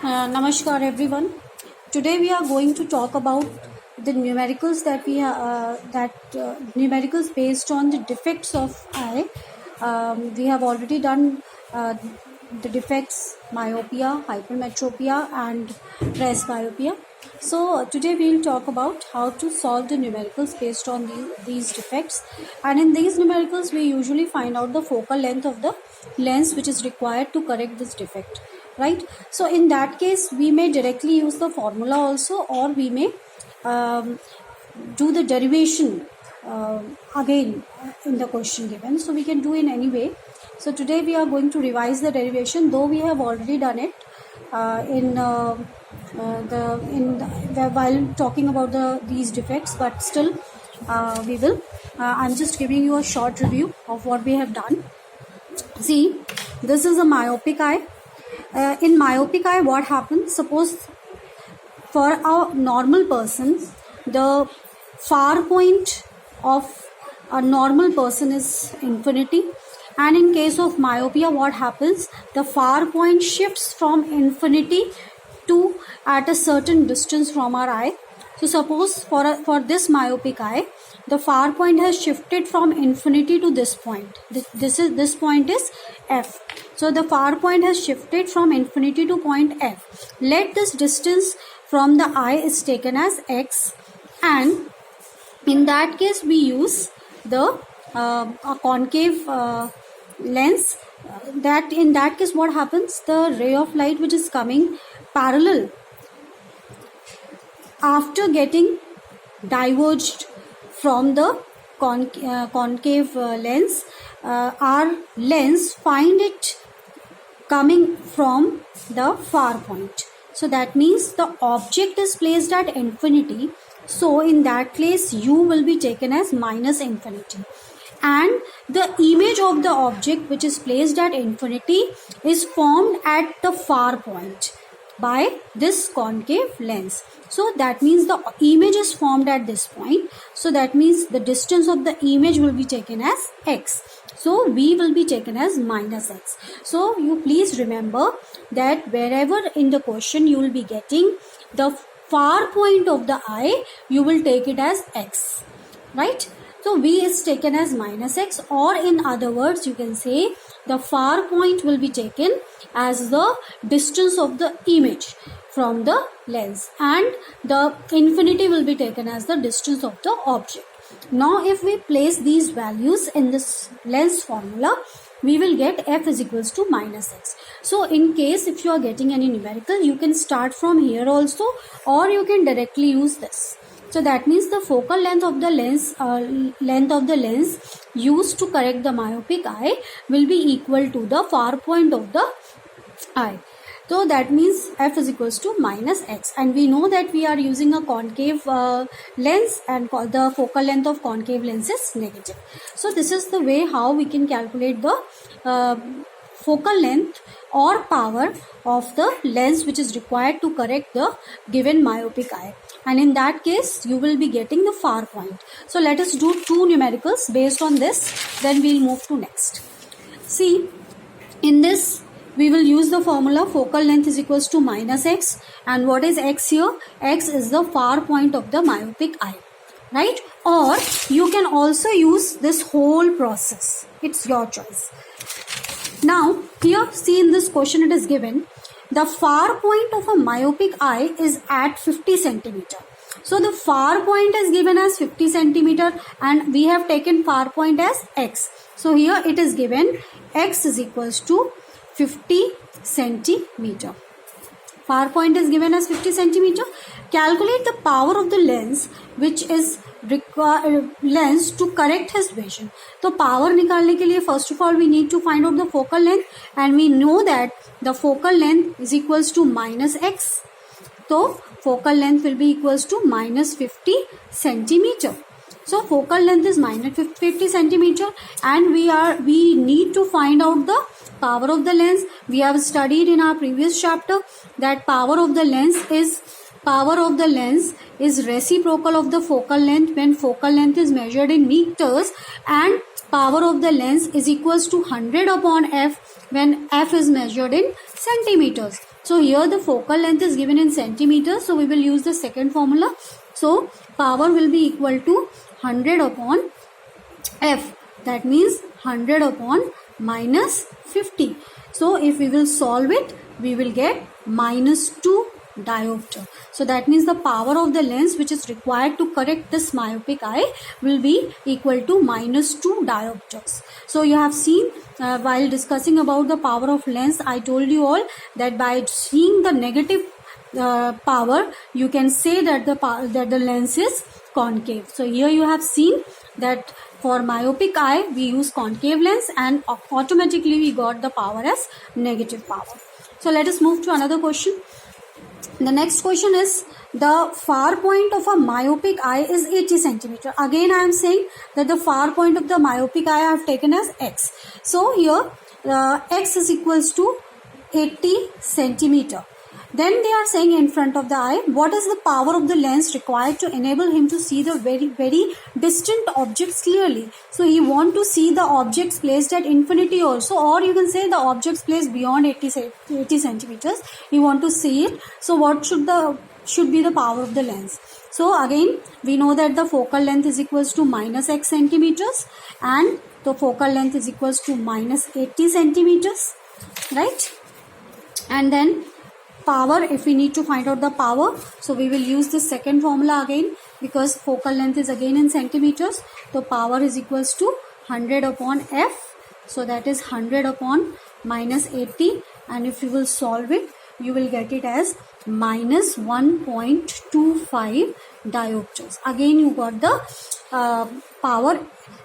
Namaskar everyone. Today we are going to talk about the numericals numericals based on the defects of eye. We have already done the defects myopia, hypermetropia and presbyopia. So today we will talk about how to solve the numericals based on these defects, and in these numericals we usually find out the focal length of the lens which is required to correct this defect, right? So in that case we may directly use the formula also, or we may do the derivation again in the question given. So we can do in any way. So today we are going to revise the derivation, though we have already done it while talking about these defects, but still we will I'm just giving you a short review of what we have done. See, this is a myopic eye. In myopic eye, what happens? Suppose for a normal person, the far point of a normal person is infinity, and in case of myopia, what happens? The far point shifts from infinity to at a certain distance from our eye. So suppose for this myopic eye, the far point has shifted from infinity to this point. This point is F. So the far point has shifted from infinity to point F. Let this distance from the eye is taken as X, and in that case we use the a concave lens. That in that case what happens? The ray of light which is coming parallel, after getting diverged from the concave lens, our lens find it coming from the far point. So that means the object is placed at infinity. So in that case u will be taken as minus infinity, and the image of the object which is placed at infinity is formed at the far point by this concave lens. So that means the image is formed at this point. So that means the distance of the image will be taken as x. So v will be taken as minus x. So you please remember that wherever in the question you will be getting the far point of the eye, you will take it as x, right? So v is taken as minus x, or in other words you can say the far point will be taken as the distance of the image from the lens, and the infinity will be taken as the distance of the object. Now if we place these values in this lens formula, we will get f is equals to minus x. So in case if you are getting any numerical, you can start from here also, or you can directly use this. So that means the focal length of the lens used to correct the myopic eye will be equal to the far point of the eye. So that means f is equals to minus x, and we know that we are using a concave lens, and the focal length of concave lens is negative. So this is the way how we can calculate the focal length or power of the lens which is required to correct the given myopic eye, and in that case you will be getting the far point. So let us do two numericals based on this, then we will move to next. See, in this we will use the formula focal length is equals to minus x, and what is x here? X is the far point of the myopic eye, right? Or you can also use this whole process, it's your choice. Now here, see, in this question it is given the far point of a myopic eye is at 50 centimeter. So the far point is given as 50 centimeter, and we have taken far point as x. So here it is given x is equals to 50 centimeter. Far point is given as 50 centimeter. Calculate the power of the lens which is lens to correct his vision. तो power निकालने के लिए first of all we need to find out the focal length, and we know that the focal length is equals to minus x. So focal length will be equals to minus 50 centimeter. So focal length is minus 50 centimeter, and we need to find out the power of the lens. We have studied in our previous chapter that power of the lens is power of the lens is reciprocal of the focal length when focal length is measured in meters, and power of the lens is equals to 100 upon f when f is measured in centimeters. So here the focal length is given in centimeters, so we will use the second formula. So power will be equal to 100 upon f, that means 100 upon minus 50. So if we will solve it, we will get minus 2 diopter. So that means the power of the lens which is required to correct this myopic eye will be equal to minus 2 diopters. So you have seen while discussing about the power of lens, I told you all that by seeing the negative power, you can say that the lens is concave. So here you have seen that for myopic eye we use concave lens, and automatically we got the power as negative power. So let us move to another question. The next question is, the far point of a myopic eye is 80 centimeter. Again I am saying that the far point of the myopic eye I have taken as x. So here x is equals to 80 centimeter. Then they are saying in front of the eye, what is the power of the lens required to enable him to see the very distant objects clearly? So he want to see the objects placed at infinity also, or you can say the objects placed beyond 80 centimeters. He want to see it. So what should be the power of the lens? So again we know that the focal length is equals to minus x centimeters, and the focal length is equals to minus 80 centimeters, right? And then power, if we need to find out the power, so we will use the second formula again, because focal length is again in centimeters. So power is equals to 100 upon f, so that is 100 upon minus 80, and if you will solve it, you will get it as minus 1.25 diopters. Again you got the power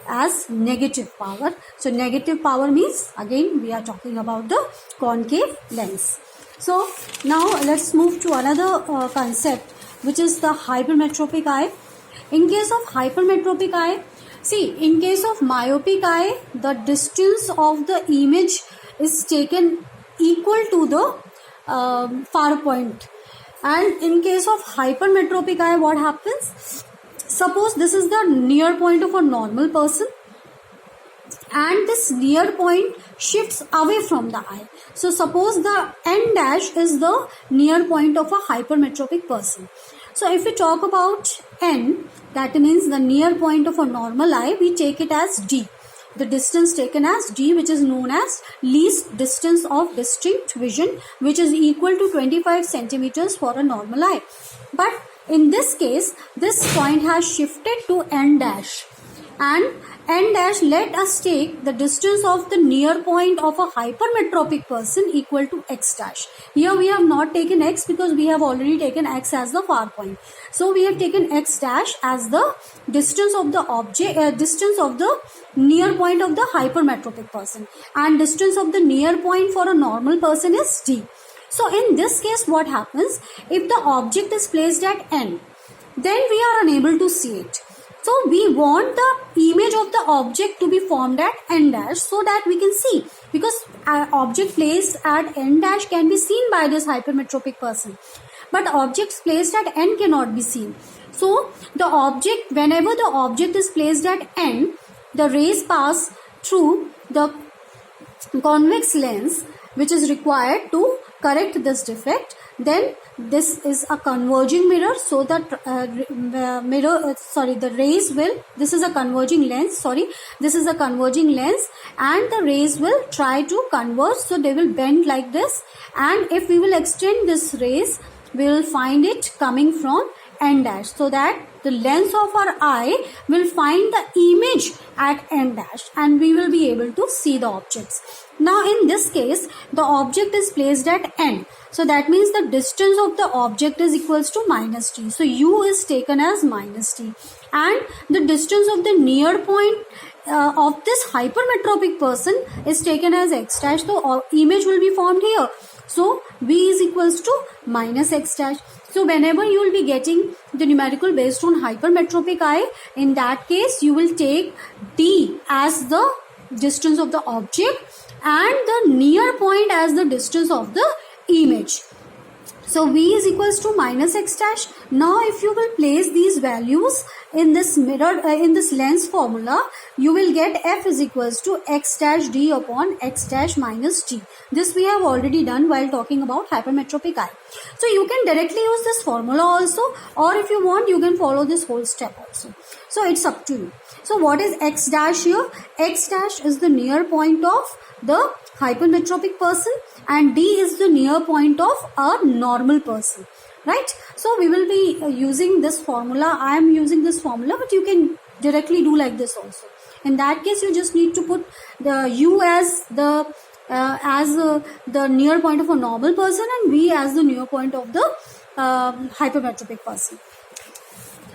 as negative power. So negative power means again we are talking about the concave lens. So now let's move to another concept, which is the hypermetropic eye. In case of hypermetropic eye, see, in case of myopic eye, the distance of the image is taken equal to the far point. And in case of hypermetropic eye, what happens? Suppose this is the near point of a normal person, and this near point shifts away from the eye. So suppose the n dash is the near point of a hypermetropic person. So if we talk about n, that means the near point of a normal eye, we take it as d. The distance taken as d, which is known as least distance of distinct vision, which is equal to 25 centimeters for a normal eye. But in this case, this point has shifted to n dash, and n dash, let us take the distance of the near point of a hypermetropic person equal to x dash. Here we have not taken x because we have already taken x as the far point. So we have taken x dash as the distance of the object, distance of the near point of the hypermetropic person, and distance of the near point for a normal person is d. So in this case, what happens? If the object is placed at n, then we are unable to see it. So we want the image of the object to be formed at n dash so that we can see, because an object placed at n dash can be seen by this hypermetropic person, but objects placed at n cannot be seen. So the object, whenever the object is placed at n, the rays pass through the convex lens which is required to correct this defect. Then this is a converging mirror, so that the rays will, this is a converging lens, this is a converging lens, and the rays will try to converge, so they will bend like this, and if we will extend this rays, we will find it coming from n dash, so that the lens of our eye will find the image at n dash, and we will be able to see the objects. Now in this case, the object is placed at n, so that means the distance of the object is equals to minus t. So u is taken as minus t, and the distance of the near point of this hypermetropic person is taken as x dash. So image will be formed here. So v is equals to minus x dash. So whenever you will be getting the numerical based on hypermetropic eye, in that case you will take d as the distance of the object and the near point as the distance of the image. So V is equals to minus x dash. Now if you will place these values in this in this lens formula, you will get F is equals to x dash d upon x dash minus d. This we have already done while talking about hypermetropic eye. So you can directly use this formula also, or if you want you can follow this whole step also. So it's up to you. So what is x dash here? X dash is the near point of the hypermetropic person and D is the near point of a normal person, right? So we will be using this formula. I am using this formula, but you can directly do like this also. In that case, you just need to put the U as the near point of a normal person and V as the near point of the hypermetropic person.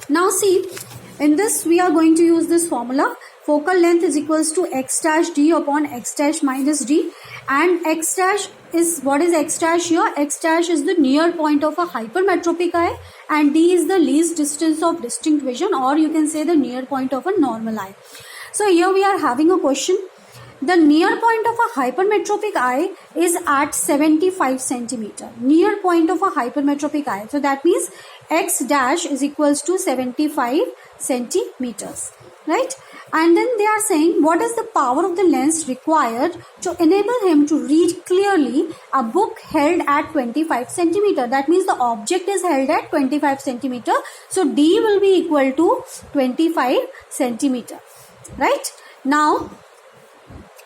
Now see, in this we are going to use this formula. Focal length is equals to x dash d upon x dash minus d, and x dash is, what is x dash here? X dash is the near point of a hypermetropic eye and d is the least distance of distinct vision, or you can say the near point of a normal eye. So here we are having a question. The near point of a hypermetropic eye is at 75 centimeter. Near point of a hypermetropic eye. So that means x dash is equals to 75 centimeters, right? And then they are saying what is the power of the lens required to enable him to read clearly a book held at 25 centimeter. That means the object is held at 25 centimeter. So D will be equal to 25 centimeter, right? Now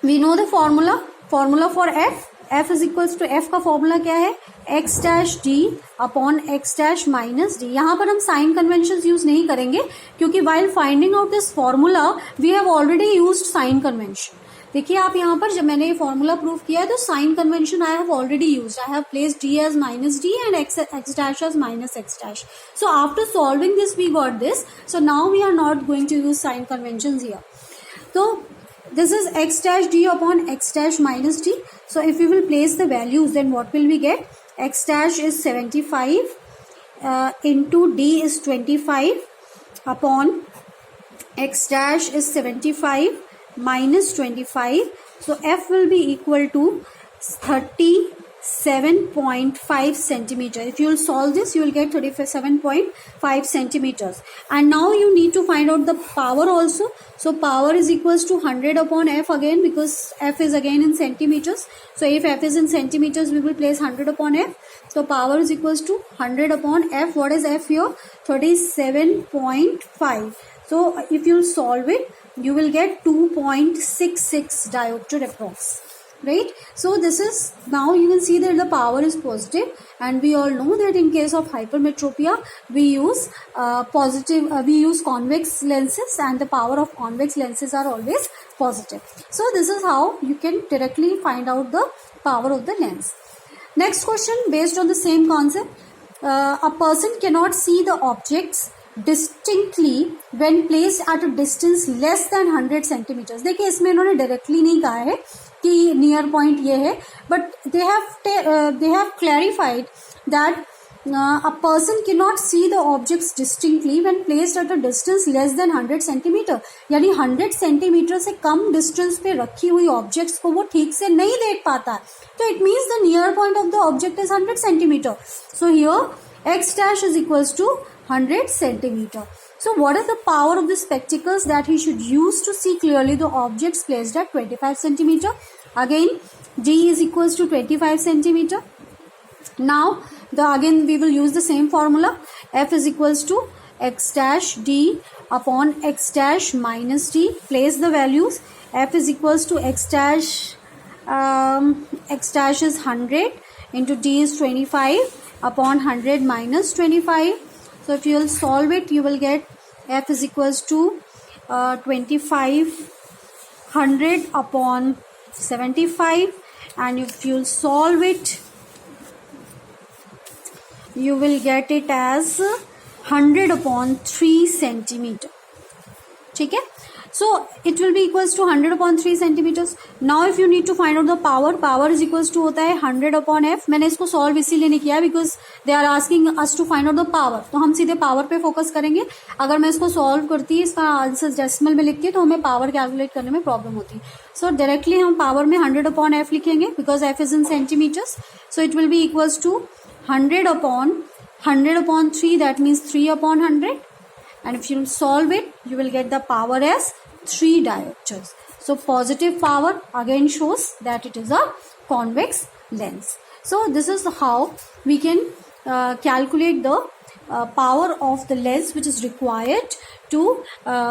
we know the formula for F. F is equals to F का formula क्या है? x dash d upon x dash minus d. यहाँ पर हम sign convention use नहीं करेंगे क्योंकि while finding out this formula we have already used sign convention. देखिए आप यहाँ पर जब मैंने ये फॉर्मूला प्रूव किया है तो sign convention I have already used. I have placed d as minus d and x dash as minus x dash. So after solving this we got this. So now we are not going to use sign conventions here. So this is x dash d upon x dash minus d. So if we will place the values, then what will we get? X dash is 75 into d is 25 upon x dash is 75 minus 25. So F will be equal to 37.5 centimeter. If you will solve this, you will get 37.5 centimeters. And now you need to find out the power also. So power is equals to 100 upon F again, because F is again in centimeters. So if F is in centimeters, we will place 100 upon F. So power is equals to 100 upon F. What is F here? 37.5. So if you solve it, you will get 2.66 diopter approx. Right? So this is, now you can see that the power is positive, and we all know that in case of hypermetropia we use we use convex lenses, and the power of convex lenses are always positive. So this is how you can directly find out the power of the lens. Next question based on the same concept. A person cannot see the objects distinctly when placed at a distance less than 100 centimeters. देखिए इसमें इन्होंने directly नहीं कहा है कि near point ये है, but they have clarified that a person can not see the objects distinctly when placed at a distance less than 100 centimetre. यानी 100 सेंटीमीटर से कम डिस्टेंस पे रखी हुई ऑब्जेक्ट्स को वो ठीक से नहीं देख पाता. तो it means the near point of the object is 100 centimetre. So here x dash is equals to 100 centimeter. So what is the power of the spectacles that he should use to see clearly the objects placed at 25 centimeter? Again, D is equals to 25 centimeter. Now, again we will use the same formula. F is equals to x dash D upon x dash minus D. Place the values. F is equals to x dash is 100 into D is 25 upon 100 minus 25. So if you will solve it, you will get F is equals to 2500 upon 75, and if you will solve it, you will get it as 100 upon 3 centimeter. ठीक है? So it will be equals to 100 upon 3 centimeters. Now if you need to find out the power is equals to होता है 100 upon F. मैंने इसको solve इसीलिए नहीं किया because they are asking us to find out the power. तो हम सीधे power पे focus करेंगे. अगर मैं इसको solve करती इसका आंसर डेसिमल में लिखती तो हमें power कैलकुलेट करने में प्रॉब्लम होती. So directly हम power में 100 upon F लिखेंगे because F is in centimeters. So it will be equals to 100 upon 3, that means 3 upon 100. And if you solve it, you will get the power as 3 diopters. So positive power again shows that it is a convex lens. So this is how we can calculate the power of the lens which is required to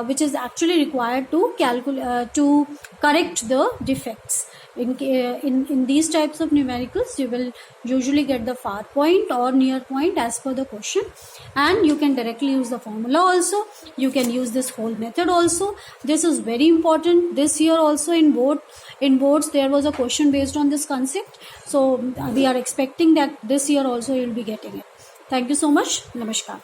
which is actually required to calculate to correct the defects. In these types of numericals, you will usually get the far point or near point as per the question, and you can directly use the formula also. You can use this whole method also. This is very important. This year also in boards there was a question based on this concept. So we are expecting that this year also you will be getting it. Thank you so much. Namaskar.